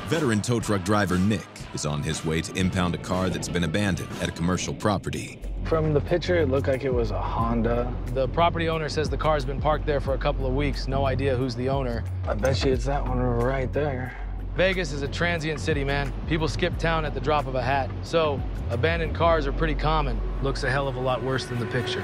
Veteran tow truck driver Nick is on his way to impound a car that's been abandoned at a commercial property. From the picture, it looked like it was a Honda. The property owner says the car's been parked there for a couple of weeks. No idea who's the owner. I bet you it's that one right there. Vegas is a transient city, man. People skip town at the drop of a hat. So, abandoned cars are pretty common. Looks a hell of a lot worse than the picture.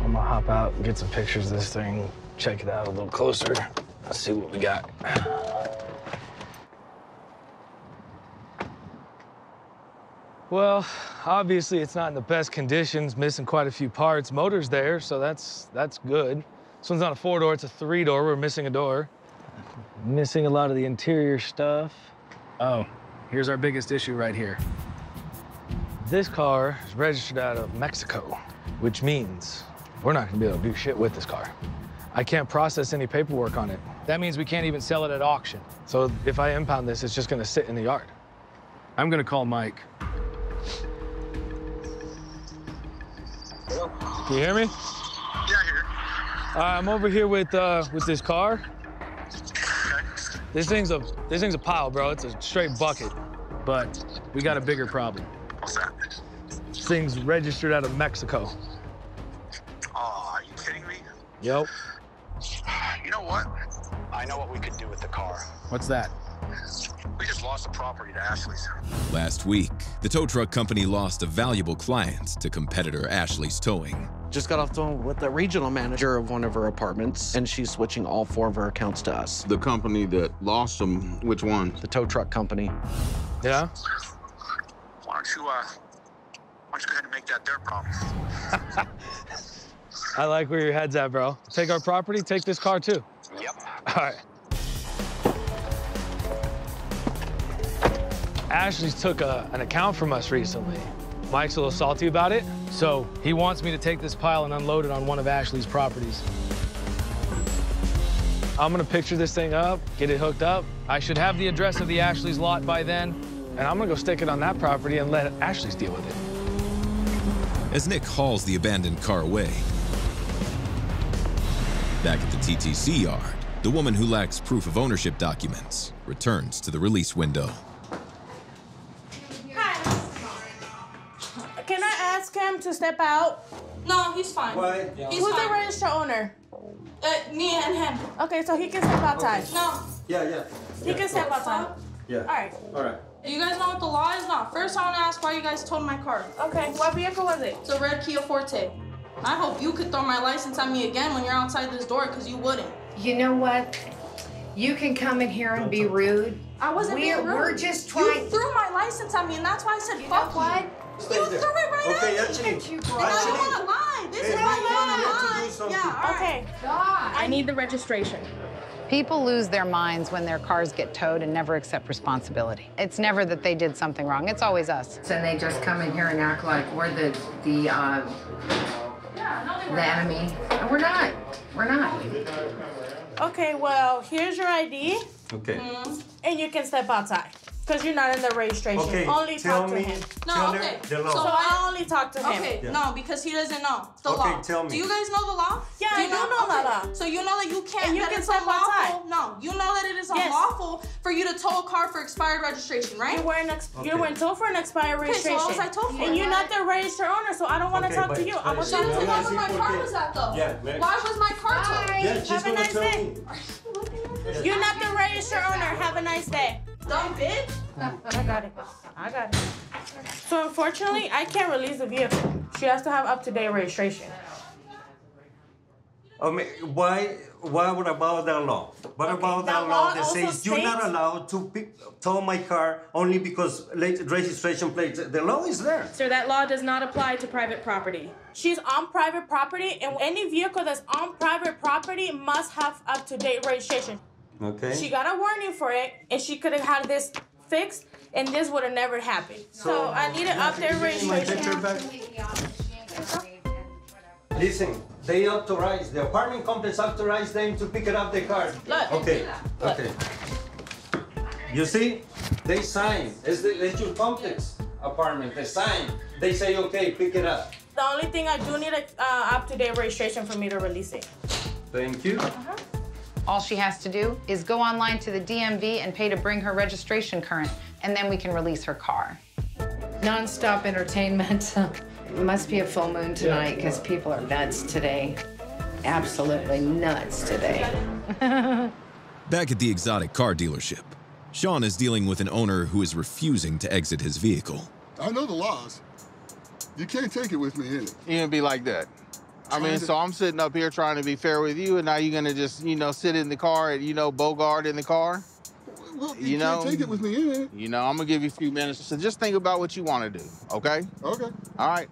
I'm gonna hop out and get some pictures of this thing, check it out a little closer. Let's see what we got. Well, obviously it's not in the best conditions, missing quite a few parts. Motor's there, so that's good. This one's not a 4-door, it's a 3-door. We're missing a door. Missing a lot of the interior stuff. Oh, here's our biggest issue right here. This car is registered out of Mexico, which means we're not gonna be able to do shit with this car. I can't process any paperwork on it. That means we can't even sell it at auction. So if I impound this, it's just gonna sit in the yard. I'm gonna call Mike. Can you hear me? Yeah, I hear you. I'm over here with this car. Okay. This thing's a pile, bro. It's a straight bucket. But we got a bigger problem. What's that? This thing's registered out of Mexico. Oh, are you kidding me? Yep. You know what? I know what we could do with the car. What's that? We just lost the property to Ashley's. Last week, the tow truck company lost a valuable client to competitor Ashley's Towing. Just got off the phone with the regional manager of one of her apartments, and she's switching all 4 of her accounts to us. The company that lost them, which one? The tow truck company. Yeah? Why don't you go ahead and make that their problem? I like where your head's at, bro. Take our property, take this car too. Yep. All right. Ashley's took an account from us recently. Mike's a little salty about it. So he wants me to take this pile and unload it on one of Ashley's properties. I'm gonna picture this thing up, get it hooked up, I should have the address of the Ashley's lot by then. and I'm gonna go stick it on that property and let Ashley's deal with it. As Nick hauls the abandoned car away, back at the TTC yard, the woman who lacks proof of ownership documents returns to the release window. Can I ask him to step out? No, he's fine. Why? He's Who's fine. the registered owner? Me and him. Okay, so he can step outside. No. Yeah. He can step outside. Yeah. All right. All right. You guys know what the law is? No. First, I want to ask why you guys towed my car. Okay, what vehicle was it? It's a red Kia Forte. I hope you could throw my license at me again when you're outside this door, because you wouldn't. You know what? You can come in here and be rude. I wasn't being rude. We're just trying. You threw my license at me, and that's why I said You fuck know what? You threw it right at me. Actually, And I don't want to lie. This is why you want to lie. Yeah, all right. Okay. God. I need the registration. People lose their minds when their cars get towed and never accept responsibility. It's never that they did something wrong. It's always us. And they just come in here and act like we're the enemy. And we're not. We're not. Okay, well, here's your ID, Okay. and you can step outside. Because you're not in the registration. Okay, Only tell talk to me. him. No, okay. The law. So I only talk to him. Okay, no, because he doesn't know the Okay, law. tell me. Do you guys know the law? Yeah, do I do know the law. So you know that you can't. And you that can it's step unlawful. outside. No, you know that it is Yes. unlawful for you to tow a car for expired registration, right? You were told for an expired Okay, so registration. what was I told for? And you're not the registered owner, so I don't want to Okay, talk to but- you. I want She to talk doesn't to know him. where my car was at, though. Yeah, Why was my car towed? Yeah, she's Have a gonna nice tell day. me. You're not the registered owner. Have a nice day. Dumb bitch. I got it. So unfortunately, I can't release the vehicle. She has to have up-to-date registration. I mean, why? What about the law? What about the that law law that also says you're not states- allowed to tow my car only because registration plates? The law is there. Sir, that law does not apply to private property. She's on private property, and any vehicle that's on private property must have up-to-date registration. Okay. She got a warning for it, and she could have had this fixed, and this would have never happened. So I need an update registration. Listen, they authorize, the apartment complex authorized them to pick it up the car. Look. Okay, okay. You see, they sign. It's your complex apartment. They sign. They say, okay, pick it up. The only thing I do need a up-to-date registration for me to release it. Thank you. All she has to do is go online to the DMV and pay to bring her registration current, and then we can release her car. Non-stop entertainment. It must be a full moon tonight because people are nuts today. Absolutely nuts today. Back at the exotic car dealership, Sean is dealing with an owner who is refusing to exit his vehicle. I know the laws. You can't take it with me in it. You're gonna be like that. I mean, so I'm sitting up here trying to be fair with you, and now you're gonna just, you know, sit in the car and, you know, bogart in the car? Well, you can't take it with me in it. You know, I'm gonna give you a few minutes, so just think about what you want to do, okay? Okay. All right.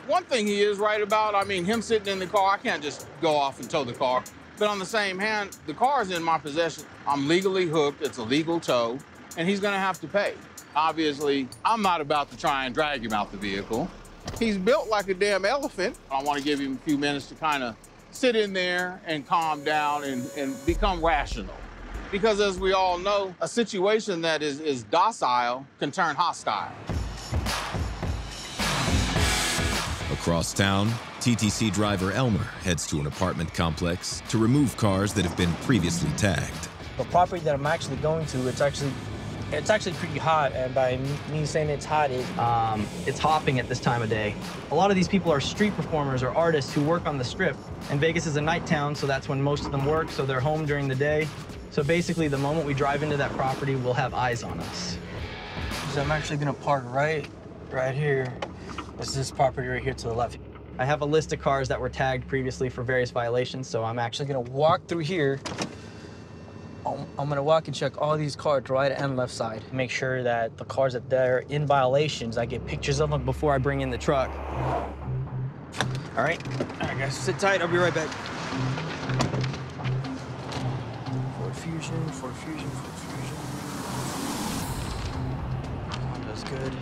One thing he is right about, I mean, him sitting in the car, I can't just go off and tow the car. But on the same hand, the car is in my possession. I'm legally hooked, it's a legal tow, and he's gonna have to pay. Obviously, I'm not about to try and drag him out the vehicle. He's built like a damn elephant. I want to give him a few minutes to kind of sit in there and calm down and become rational. Because as we all know, a situation that is docile can turn hostile. Across town, TTC driver Elmer heads to an apartment complex to remove cars that have been previously tagged. The property that I'm actually going to, it's actually pretty hot, and by me saying it's hot, it's hopping at this time of day. A lot of these people are street performers or artists who work on the Strip, and Vegas is a night town, so that's when most of them work, so they're home during the day. So basically, the moment we drive into that property, we'll have eyes on us. So I'm actually gonna park right here. It's this property right here to the left. I have a list of cars that were tagged previously for various violations, so I'm actually gonna walk through here. I'm gonna walk and check all these cars, right and left side. Make sure that the cars that they're in violations, I get pictures of them before I bring in the truck. All right guys, sit tight, I'll be right back. Ford Fusion. Honda's good.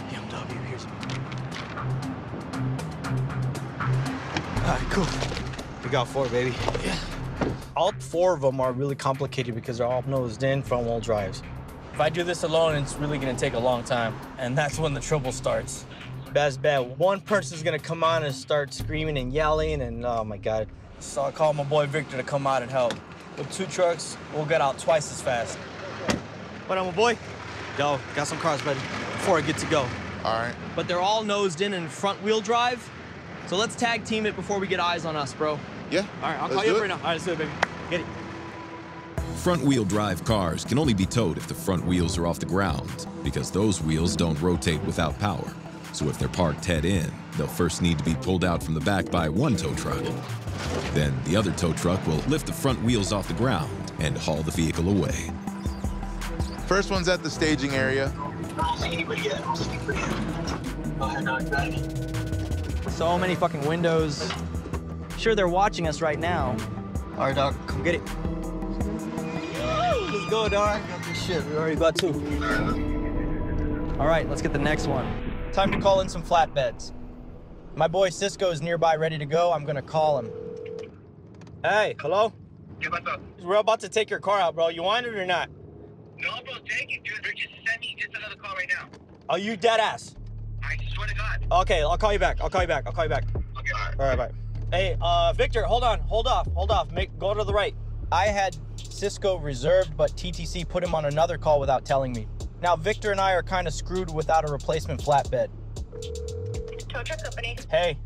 BMW, here's all right, cool. We got 4, baby. Yeah. All 4 of them are really complicated because they're all nosed in front-wheel drives. If I do this alone, it's really gonna take a long time, and that's when the trouble starts. Best bet, one person's gonna come on and start screaming and yelling, and oh my God. So I called my boy Victor to come out and help. With 2 trucks, we'll get out twice as fast. What up, my boy? Yo, got some cars ready before I get to go. All right. But they're all nosed in and front-wheel drive, so let's tag team it before we get eyes on us, bro. Yeah. All right, I'll call you up right now. All right, let's do it, baby. Get it. Front-wheel drive cars can only be towed if the front wheels are off the ground, because those wheels don't rotate without power. So if they're parked head in, they'll first need to be pulled out from the back by one tow truck. Then the other tow truck will lift the front wheels off the ground and haul the vehicle away. First one's at the staging area. So many fucking windows. Sure, they're watching us right now. All right, dog, come get it. Let's go, dog. Got this shit. We already got 2. All right, let's get the next one. Time to call in some flatbeds. My boy Cisco is nearby, ready to go. I'm gonna call him. Hey, hello? Yeah, what's up? We're about to take your car out, bro. You want it or not? No, bro, take it, dude. Just send me just another call right now. Are you dead ass? I swear to God. Okay, I'll call you back. Okay, all right. All right, bye. Hey, Victor, hold off. Go to the right. I had Cisco reserved, but TTC put him on another call without telling me. Now, Victor and I are kind of screwed without a replacement flatbed. Tow truck company. Hey,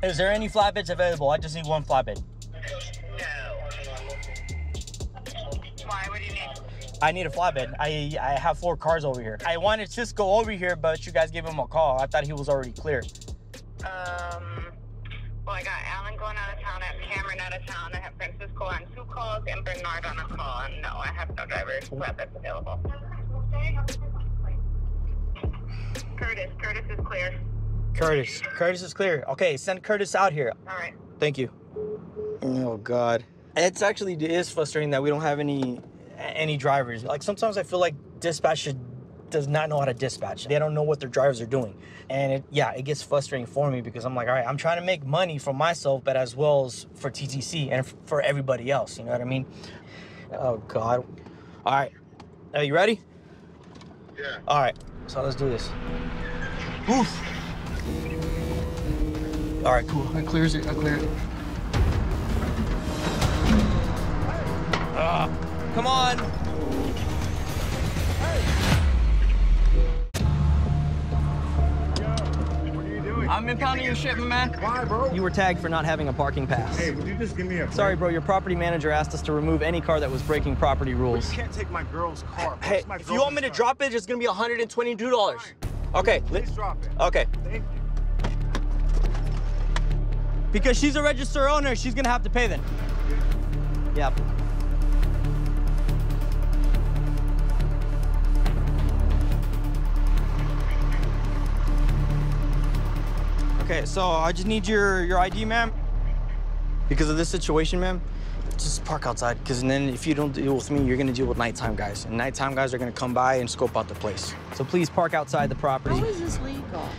is there any flatbeds available? I just need 1 flatbed. No. Why? What do you need? I need a flatbed. I have 4 cars over here. I wanted Cisco over here, but you guys gave him a call. I thought he was already clear. Well, I got Alan going out of town, I have Cameron out of town, I have Francisco on 2 calls, and Bernard on a call, and no, I have no driver flatbeds available. Curtis is clear. Curtis is clear. Okay, send Curtis out here. All right. Thank you. Oh, God. It is frustrating that we don't have any drivers. Like, sometimes I feel like dispatch does not know how to dispatch. They don't know what their drivers are doing. And it gets frustrating for me because I'm like, all right, I'm trying to make money for myself, but as well as for TTC and for everybody else, you know what I mean? Oh, God. All right. Are you ready? Yeah. All right. So let's do this. Oof. All right, cool. I clear it. Come on. I'm impounding your shipment, man. Why, bro? You were tagged for not having a parking pass. Hey, would you just give me a break? Sorry, bro. Your property manager asked us to remove any car that was breaking property rules. But you can't take my girl's car. Bro. Hey, if you want me to drop it, it's gonna be $122. Okay. Please drop it. Okay. Thank you. Because she's a registered owner, she's gonna have to pay then. Yeah. Okay, so I just need your ID, ma'am. Because of this situation, ma'am, just park outside. Because then if you don't deal with me, you're gonna deal with nighttime guys. And nighttime guys are gonna come by and scope out the place. So please park outside the property. How is this legal?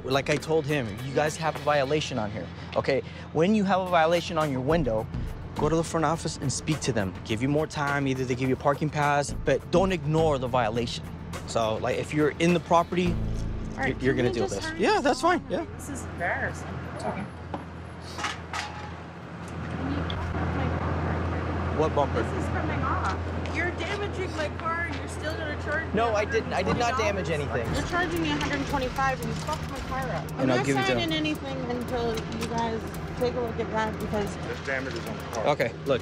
Like I told him, you guys have a violation on here, okay? When you have a violation on your window, go to the front office and speak to them. Give you more time, either they give you a parking pass, but don't ignore the violation. So, like, if you're in the property, Right, you're gonna deal with this. Yeah, that's fine, yeah. This is embarrassing. Okay. What bumper? This is coming off. You're damaging my car and you're still gonna charge me. No, I didn't. I did not damage anything. You're charging me $125 and you fucked my car up. I'm And I'll not give it to signing him. anything until you guys take a look at that because There's damages on the car. Okay, look.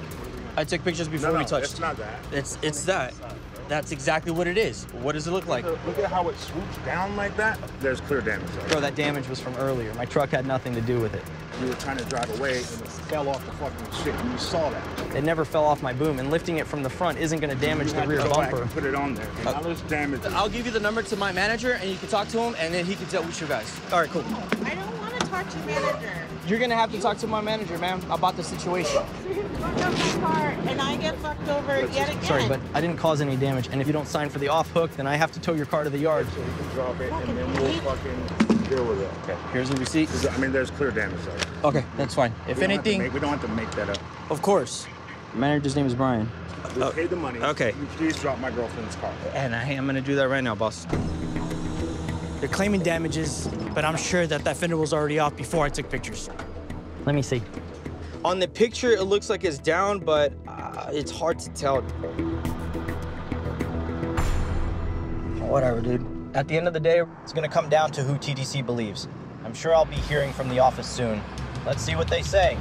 I took pictures before we touched. It's not that. It's that. That's exactly what it is. What does it look like? Look at how it swoops down like that. There's clear damage there. Bro, that damage was from earlier. My truck had nothing to do with it. You were trying to drive away and it fell off the fucking shit and you saw that. It never fell off my boom, and lifting it from the front isn't gonna damage the rear Go back bumper. and put it on there. Now there's damage. I'll give you the number to my manager, and you can talk to him, and then he can deal with you guys. All right, cool. I don't want to talk to manager. You're gonna have to talk to my manager, ma'am, about the situation. So you fucked up my car and I get fucked over yet again. Sorry, but I didn't cause any damage, and if you don't sign for the off hook, then I have to tow your car to the yard. So you can drop it and then we'll fucking deal with it. Okay. Here's the receipt. I mean, there's clear damage there. Okay, that's fine. If anything, we don't have to make that up. of course. Manager's name is Brian. We paid the money. Okay. You please drop my girlfriend's car. And I'm gonna do that right now, boss. They're claiming damages, but I'm sure that fender was already off before I took pictures. Let me see. On the picture, it looks like it's down, but it's hard to tell. Whatever, dude. At the end of the day, it's gonna come down to who TDC believes. I'm sure I'll be hearing from the office soon. Let's see what they say.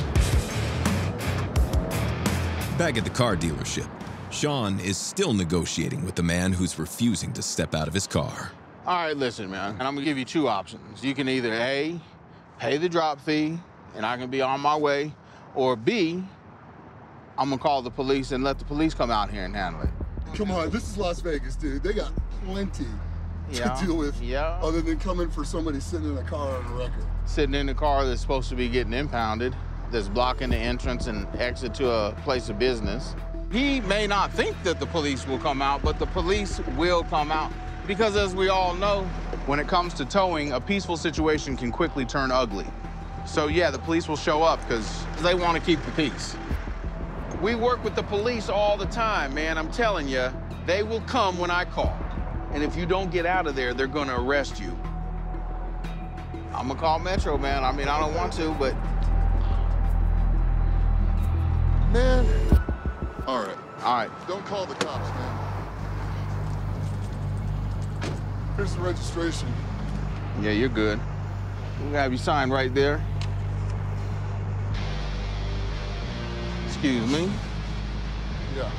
Back at the car dealership, Sean is still negotiating with the man who's refusing to step out of his car. All right, listen, man. And I'm gonna give you two options. You can either A, pay the drop fee, and I can be on my way, or B, I'm gonna call the police and let the police come out here and handle it. Come on, this is Las Vegas, dude. They got plenty to deal with other than coming for somebody sitting in a car on a record. Sitting in a car that's supposed to be getting impounded, that's blocking the entrance and exit to a place of business. He may not think that the police will come out, but the police will come out. Because as we all know, when it comes to towing, a peaceful situation can quickly turn ugly. So yeah, the police will show up because they want to keep the peace. We work with the police all the time, man. I'm telling you, they will come when I call. And if you don't get out of there, they're gonna arrest you. I'm gonna call Metro, man. I mean, I don't want to, but... Man. All right. All right. Don't call the cops, man. Here's the registration. Yeah, you're good. We'll have you sign right there. Excuse me. Yeah.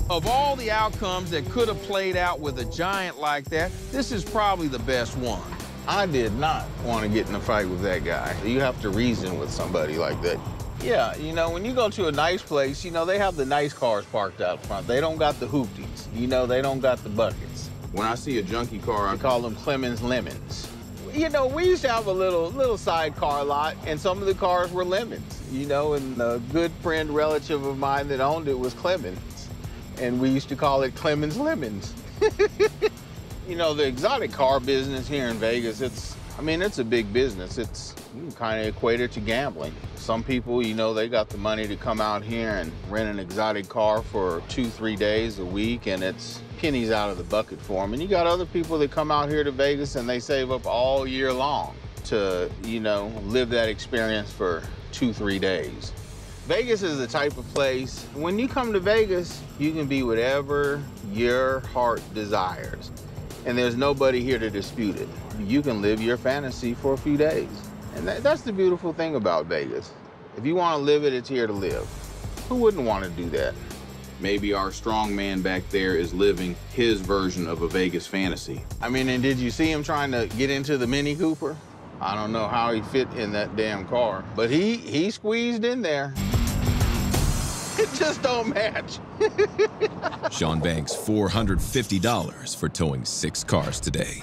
Of all the outcomes that could have played out with a giant like that, this is probably the best one. I did not want to get in a fight with that guy. You have to reason with somebody like that. Yeah, you know, when you go to a nice place, you know, they have the nice cars parked out front. They don't got the hoopties. You know, they don't got the buckets. When I see a junkie car, I call them Clemens Lemons. You know, we used to have a little sidecar lot, and some of the cars were lemons, you know, and a good friend, relative of mine that owned it was Clemens. And we used to call it Clemens Lemons. You know, the exotic car business here in Vegas, it's a big business. You can kind of equate it to gambling. Some people, you know, they got the money to come out here and rent an exotic car for 2-3 days a week, and it's pennies out of the bucket for them. And you got other people that come out here to Vegas and they save up all year long. to, you know, live that experience for 2-3 days. Vegas is the type of place, when you come to Vegas, you can be whatever your heart desires. And there's nobody here to dispute it. You can live your fantasy for a few days. And that's the beautiful thing about Vegas. If you want to live it, it's here to live. Who wouldn't want to do that? Maybe our strong man back there is living his version of a Vegas fantasy. I mean, and did you see him trying to get into the Mini Cooper? I don't know how he fit in that damn car, but he squeezed in there. It just don't match. Sean Banks $450 for towing 6 cars today.